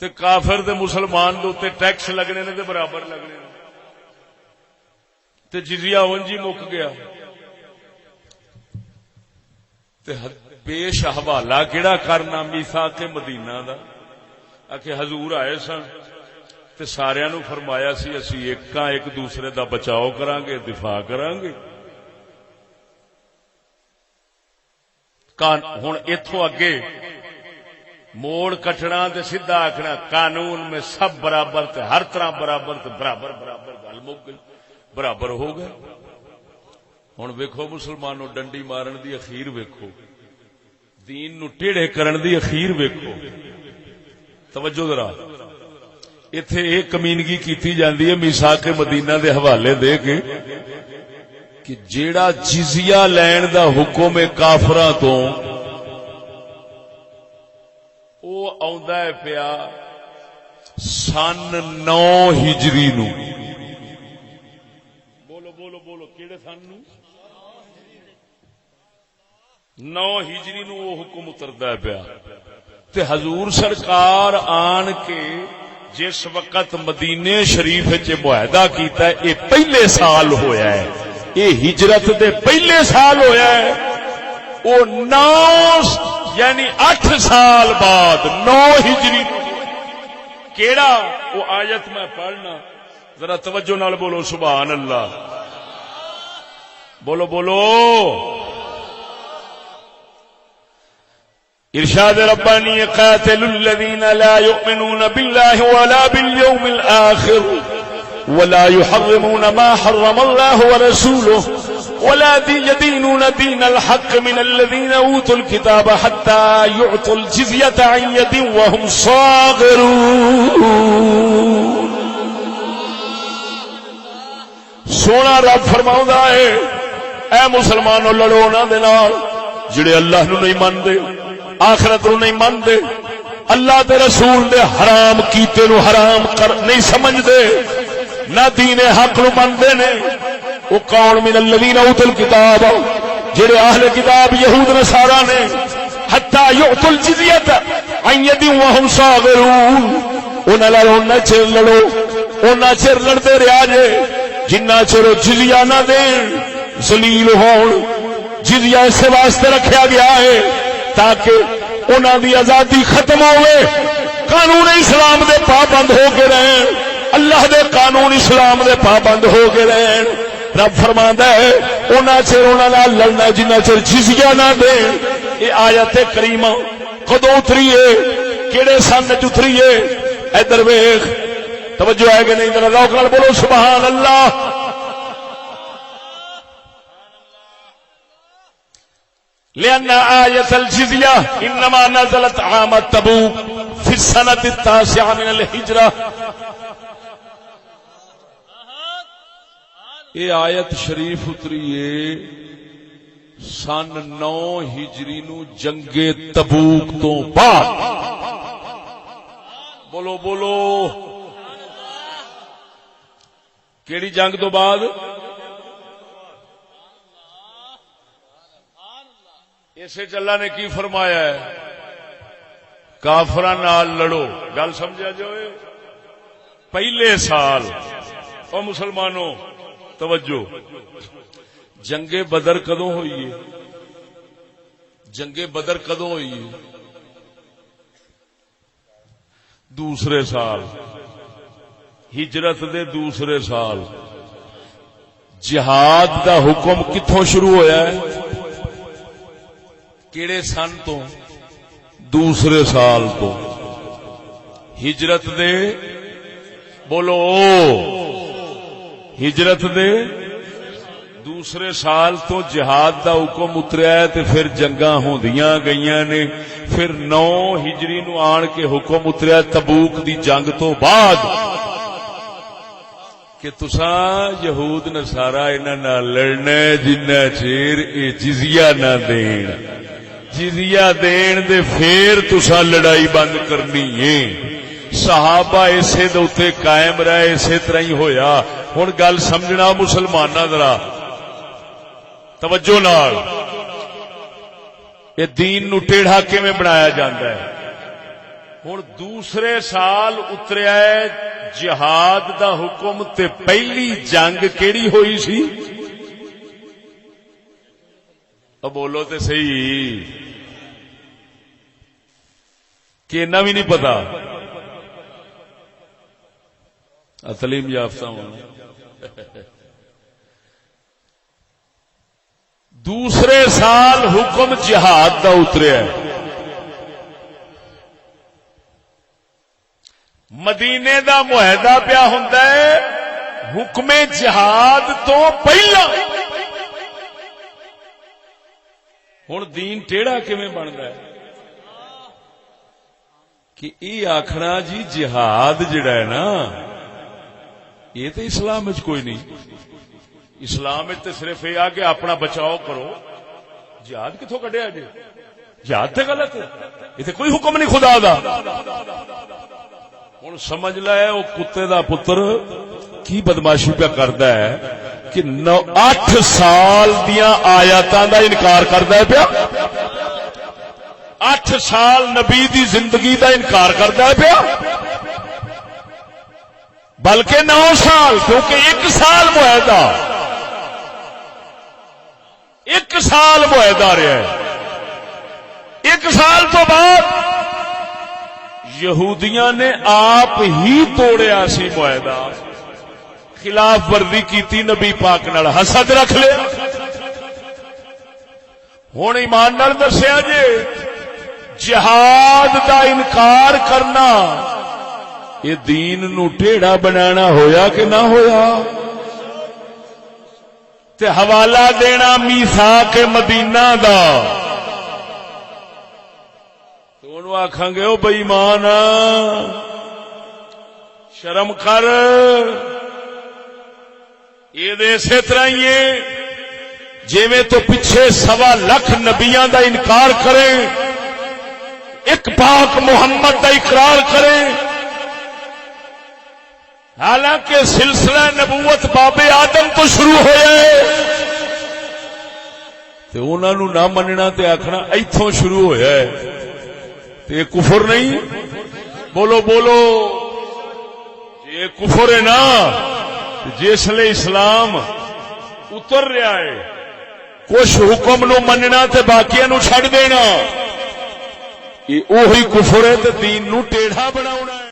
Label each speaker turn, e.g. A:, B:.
A: تے کافر تے مسلمان دے اوتے ٹیکس لگنے نے تے برابر لگنے نے تے جزیہ اونجی مک گیا تے پیش حوالہ کیڑا کرنا میثاق مدینہ دا کہ حضور آئے سن تے ساریاں نو فرمایا سی اسی ایک دوسرے دا بچاؤ کران گے دفاع کران گے ہن ایتھوں اگے موڑ کٹنا تے سیدھا آکھنا قانون میں سب برابر تے ہر طرح برابر تے برابر گل مک گئی برابر ہو گئے ہن ویکھو مسلمانوں ڈنڈی مارن دی اخیر ویکھو دین نو ٹیڑھے کرن دی اخیر ویکھو توجہ ذرا ایتھے ایک کمینگی کیتی جاندی ہے میثاق مدینہ دے حوالے دے کے کہ جیڑا جزیہ لین دا حکم ہے کافراں تو او آوندا ہے پیا سن 9 ہجری نو بولو کیڑے سن نو 9 ہجری نو وہ حکم اتردا ہے پیا تے حضور سرکار آن کے جس وقت مدینے شریف وچ معاہدہ کیتا ہے یہ پہلے سال ہویا ہے یہ ہجرت دے پہلے سال ہویا ہے وہ 9 یعنی 8 سال بعد 9 ہجری کیڑا وہ آیت میں پڑھنا ذرا توجہ نال بولو سبحان اللہ بولو ارشاد ربانی قاتل الذين لا يؤمنون بالله ولا باليوم الآخر ولا يحرمون ما حرم الله ورسوله ولا يدينون دين الحق من الذين أوتوا الكتاب حتى يعطوا الجزية عن يد وهم صاغرون سونا رب فرماؤندا ہے اے مسلمانوں لڑو انہاں دے نال جڑے اللہ نو نہیں مندے آخرت نو نہیں مندے اللہ دے رسول دے حرام کیتے نو حرام نہیں سمجھدے نہ دین حق نو مندے نے وہ کون من الذین اوتوا الکتاب جڑے اہل کتاب یہود نصارا نے حتی یعطوا الجزیۃ عن ید وهم صاغرون انہاں نال اوناں چر لڑو اوناں چر لڑدے رہیا جے جنہ چر جزیہ نہ دین ذلیل ہون جزیہ اس واسطے رکھیا گیا ہے تاکہ انہاں دی آزادی ختم ہوئے قانون اسلام دے پابند ہو کے رہن اللہ دے قانون اسلام دے پابند ہو کے رہن رب فرماندا ہے انہاں چر انہاں نال لڑنا جنہ چر جزیہ نہ دین یہ آیت کریمہ کدوں اتری ہے کیڑے سن وچ اتری ہے ادھر ویکھ توجہ ہے کہ نہیں ذرا ذوق نال بولو سبحان اللہ لأن آية الجزية إنما نزلت عام تبوک في السنة 9 من الهجرة یہ آیت شریف اتری ہے سن 9 ہجری نو جنگ تبوک تو بعد بولو کیڑی جنگ تو بعد اسے اللہ نے کی فرمایا ہے کافراں نال لڑو گل سمجھا جو پہلے سال او مسلمانوں توجہ جنگ بدر کدوں ہوئی ہے جنگ بدر کدوں ہوئی ہے دوسرے سال ہجرت دے دوسرے سال جہاد دا حکم کتھوں شروع ہویا ہے کیڑے سن تو دوسرے سال تو ہجرت دے بولو ہجرت دے دوسرے سال تو جہاد دا حکم اتریا ہے تے پھر جنگاں ہوندیاں گئیاں نے پھر 9 ہجری نو آن کے حکم اتریا تبوک دی جنگ تو بعد کہ تساں یہود نصارا انہاں نال لڑنا جنہ چیر اے جزیہ نہ دین جزیہ دین دے پھر تساں لڑائی بند کرنی ہے صحابہ اسے دے اوتے قائم رہے اسی طرح ہی ہویا ہن گل سمجھنا مسلماناں ذرا توجہ نال یہ دین نو ٹیڑھا کیویں بنایا جاندا ہے ہن دوسرے سال اتریا ہے جہاد دا حکم تے پہلی جنگ کیڑی ہوئی سی؟ اب بولو تے صحیح کہ اتنا بھی نہیں پتا تعلیم یافتہ ہونا دوسرے سال حکم جہاد دا اتریا ہے مدینے دا معاہدہ پیا ہوندا ہے حکم جہاد تو پہلا ہن دین ٹیڑھا کیویں بندا ہے کہ یہ آخنا جی جہاد جڑا ہے نا یہ تو اسلام وچ کوئی نہیں اسلام وچ تے صرف یہ آ کہ اپنا بچاؤ کرو جہاد کتھوں کڈیا جی جہاد تے غلط ہے یہ تے کوئی حکم نہیں خدا دا ہن سمجھ لے وہ کتے دا پتر کی بدماشی پہ کردا ہے کہ 8 سال دیاں آیاتاں دا انکار کردا ہے پیا 8 سال نبی دی زندگی دا انکار کردا ہے پیا بلکہ 9 سال کیونکہ 1 سال معاہدہ 1 سال معاہدہ رہا ہے 1 سال تو بعد یہودیاں نے آپ ہی توڑیا سی معاہدہ خلاف ورزی کیتی نبی پاک نال حسد رکھ لے ہن ایمان نال دسیا جے جہاد دا انکار کرنا یہ دین نو ٹیڑھا بنانا ہویا کہ نہ ہویا تے حوالہ دینا میثاق مدینہ دا تو انہوں آکھاں گے او بے ایمان شرم کر یہ دے اسی طرح ہی ہے جویں تو پیچھے 1.25 لاکھ نبیاں دا انکار کریں ایک پاک محمد دا اقرار کریں حالانکہ سلسلہ نبوت باب آدم تو شروع ہویا ہے تے انہاں نو نہ مننا تے آکھنا ایتھوں شروع ہویا ہے تے یہ کفر نہیں بولو بولو یہ کفر ہے نا جس لئے اسلام اتر رہا ہے کچھ حکم نو مننا تے باقیاں نو چھڈ دینا یہ اوہی کفر ہے تے دین نو ٹیڑھا بناونا ہے